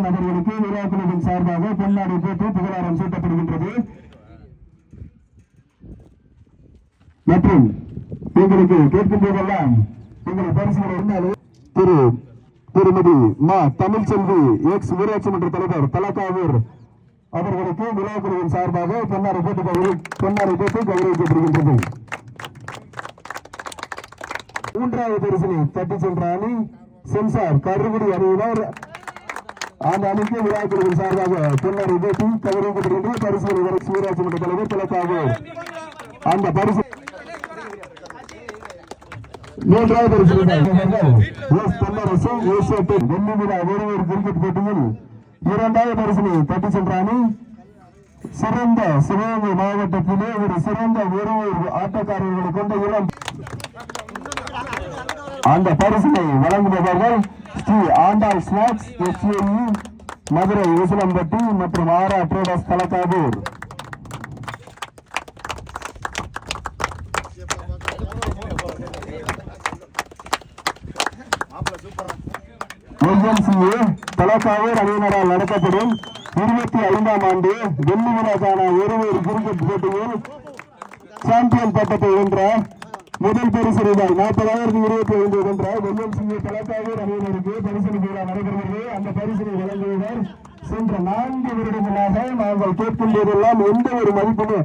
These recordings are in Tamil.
முனியப்பன் அவர்களுக்கு விழா குழுவின் சார்பாக பொன்னாடை போட்டு புகழாரம் சூட்டப்படுகின்றது. மற்றும் எங்களுக்கு கேட்கும் போதெல்லாம் எங்களை பரிசுகள் இருந்தாலும் திருமதி மா தமிழ்ச்செல்வி எக்ஸ் ஊராட்சி மன்ற தலைவர் தலக்காவூர் அவர்களுக்கு விழா குழுவின் சார்பாக பொன்னாடை போட்டு கௌரவிக்கப்படுகின்றது. மூன்றாவது பரிசினை தட்டி சென்ற அணி சென்சார் கருகுடி அணியினர். அந்த அணிக்கு விழா குழுவின் சார்பாக பொன்னாடை போட்டு கௌரவிக்கப்படுகின்ற பரிசுகளை ஊராட்சி மன்ற தலைவர் தலக்காவூர். அந்த பரிசு மூன்றாவது வெள்ளி விழா ஒருவர் கிரிக்கெட் போட்டியில் இரண்டாவது பரிசினை தட்டி சென்ற அணி சிறந்த சிவகங்கை மாவட்டத்திலே ஒரு சிறந்த ஒருவர் ஆட்டக்காரர்களை கொண்ட இளம். அந்த பரிசினை வழங்குபவர்கள் ஸ்ரீ ஆண்டாள் ஸ்நாக்ஸ் எஸ்ஏஇ மதுரை உசிலம்பட்டி மற்றும் ஆரா ட்ரேடர்ஸ் தலக்காவூர். தலக்காவூர் அணியினரால் நடத்தப்படும் 25ஆம் ஆண்டு வெள்ளி விழாக்கான ஒருவர் கிரிக்கெட் போட்டியில் சாம்பியன் பட்டத்தை வென்ற முதல் பரிசு ரூபாய் 40,025 வென்ற வெள்ளம் தலக்காவூர் அணியினருக்கு பரிசு விழா நடைபெறுகிறது. அந்த பரிசினை வழங்குவதால் சென்ற 4 வருடங்களாக நாங்கள் கேட்கும் போதெல்லாம் எந்த ஒரு மதிப்புமே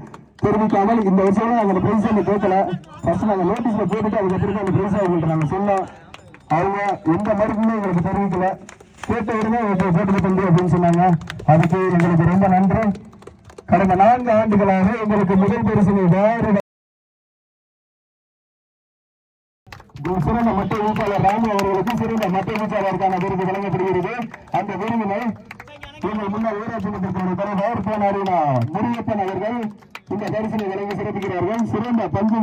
தெரிவிக்காமல் இந்த வருஷம் நாங்கள் பரிசு கேட்கல. ஃபர்ஸ்ட் நாங்கள் நோட்டீஸ்ல போட்டுட்டு அதுக்கப்புறம் அந்த பரிசு நாங்கள் சொன்னோம். அவங்க எந்த மறுப்புமே எங்களுக்கு தெரிவிக்கல. கேட்ட உடனே போட்டு தந்து அப்படின்னு சொன்னாங்க. அதுக்கு எங்களுக்கு ரொம்ப நன்றி. கடந்த 4 ஆண்டுகளாக எங்களுக்கு முதல் பரிசினை வேறு சிறந்த மட்டை வீச்சாளர் ராமு அவர்களுக்கு சிறந்த மட்டை வீச்சாளருக்கான விருது வழங்கப்படுகிறது. அந்த விருதினை எங்கள் முன்னாள் ஊராட்சி மன்றத்தினுடைய தலைவர் போனாரினா முனியப்பன் அவர்கள் இந்த பரிசினை வழங்கி சிறப்பிக்கிறார்கள். சிறந்த பந்து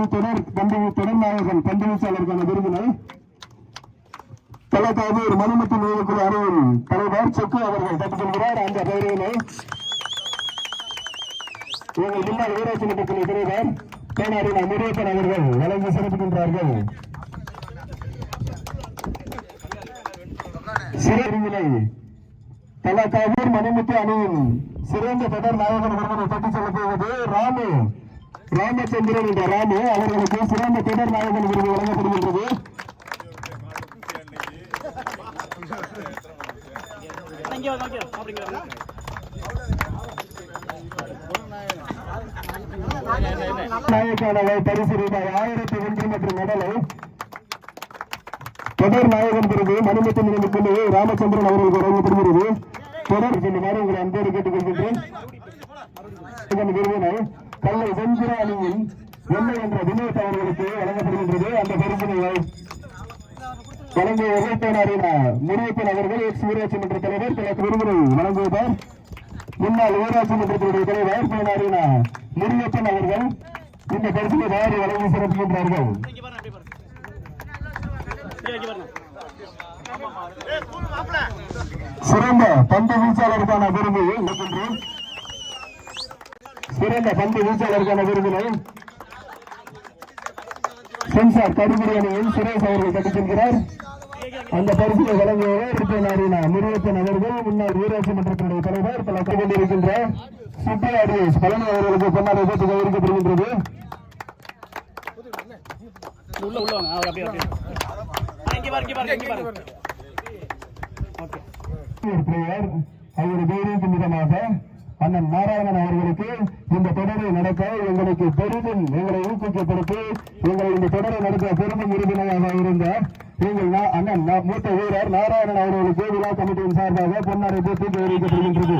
நாயகன் பந்து வீச்சாளருக்கான விருதினை தலக்காவூர் மணிமுத்து நிலையக்குழு அணியின் தலைவர் சொக்கு அவர்கள் தட்டி செல்கிறார். அந்த பயிரினை எங்கள் முன்னாள் ஊராட்சி மன்றத்தின் தலைவர் போனாரினா முனியப்பன் அவர்கள் வழங்கி சிறப்பிக்கின்றார்கள். சிறப்பினை தலக்காவூர் மணிமுத்து அணியின் சிறந்த தொடர் நாயகன் விருதினை தட்டி செல்லப் போவது ராமச்சந்திரன் என்ற ராமு அவர்களுக்கு சிறந்த தொடர் நாயகன் விருது வழங்கப்படுகின்றது. பரிசு ரூபாய் 1001 மற்றும் மெடலை தொடர் நாயகன் விருது மணிமுத்து நிலையக்குழு ராமச்சந்திரன் அவர்களுக்கு வழங்கப்படுகிறது. தொடர் செல்லுமாறு உங்களை அன்போடு கேட்டுக் கொள்கின்றேன். விருதினை கல்லை வெஞ்சிர அணியின் வெள்ளை என்ற வினோத் அவர்களுக்கு வழங்கப்படுகின்றது. அந்த பரிசினை வழங்கிய உழைப்பேனாரின முனியப்பன் அவர்கள் எக்ஸ் ஊராட்சி மன்ற தலைவர் தனக்கு விருதினை வழங்குவதார் முன்னாள் ஊராட்சி மன்றத்தினுடைய தலைவர் பேனாரின முனியப்பன் அவர்கள் இந்த பரிசினை வாரி வழங்கி சிறப்புகின்றார்கள். சிறந்த பந்து வீச்சாளருக்கான விருது சிறந்த பந்து வீச்சாளருக்கான விருதினை சென்சார் கருங்குடி அணியில் சுரேஷ் அவர்கள் கட்டிச் செல்கிறார். அந்த பரிசினை வழங்குவவர் முருகப்பன் அவர்கள் முன்னாள் ஊராட்சி மன்றத்தினுடைய தலைவர் கலந்து கொண்டிருக்கின்ற சுப்பையாடிஎஸ் பழனி அவர்களுக்கு பொன்னாடை போட்டு கௌரவிக்கப்படுகின்றது. அவருடைய விதமாக அண்ணன் நாராயணன் அவர்களுக்கு இந்த தொடரை நடக்க எங்களுக்கு பெரிதும் எங்களை ஊக்குவிக்கப்படுத்தி எங்களை இந்த தொடரை நடத்த பெரிதும் உறுதுணையாக இருந்த எங்கள் அண்ணன் மூத்த வீரர் நாராயணன் அவர்களுக்கு விழா கமிட்டியின் சார்பாக பொன்னாடை போட்டு கௌரவிக்கப்படுகின்றது.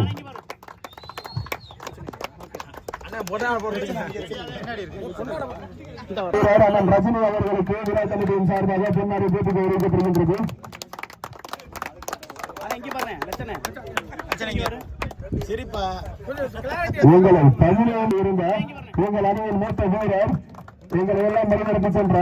அண்ணன் ரஜினி அவர்களுக்கு விழா கமிட்டியின் சார்பாக பொன்னாடை போட்டு கௌரவிக்கப்படுகின்றது. உங்களை பதினேழு இருந்த உங்கள் அணியின் மூத்த வீரர் எங்களை எல்லாம் வழிநடத்தி சென்ற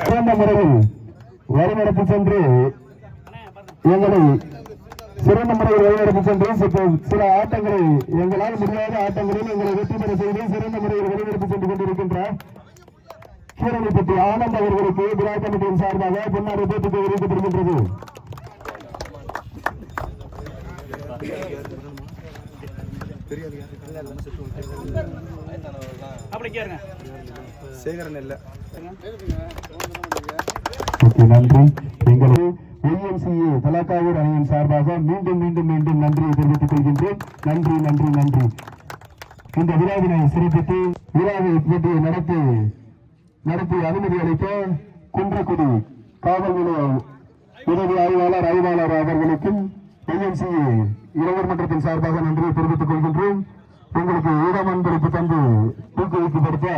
சிறந்த முறையில் வழிநடத்தி சென்று எங்களை சிறந்த முறையில் வழிநடத்தி சென்று சில ஆட்டங்களை எங்களால் முடியாத ஆட்டங்களில் எங்களை வெற்றி பெற செய்து சிறந்த முறையில் வழிநடத்தி சென்று கொண்டிருக்கின்றார் கீரணிப்பட்டி ஆனந்த் அவர்களுக்கு விழா கமிட்டியின் சார்பாக பொன்னாடி போட்டிக்கு அறிவிக்கப்படுகின்றது. நன்றி. எங்களை YMCA தலக்காவூர் அணியின் சார்பாக மீண்டும் மீண்டும் மீண்டும் நன்றியை தெரிவித்துக் கொள்கின்றேன். நன்றி நன்றி நன்றி. இந்த விழாவினை சிறப்பித்து விழாவை போட்டியை நடத்தி அனுமதி அளித்த குன்றக்குடி காவல் நிலைய உதவி ஆய்வாளர் அவர்களுக்கும் YMCA இளைஞர் மன்றத்தின் சார்பாக நன்றியை தெரிவித்துக் கொள்கின்றோம். உங்களுக்கு இடம் அன்பளிப்பு தந்து ஊக்குவிக்கப்படுத்த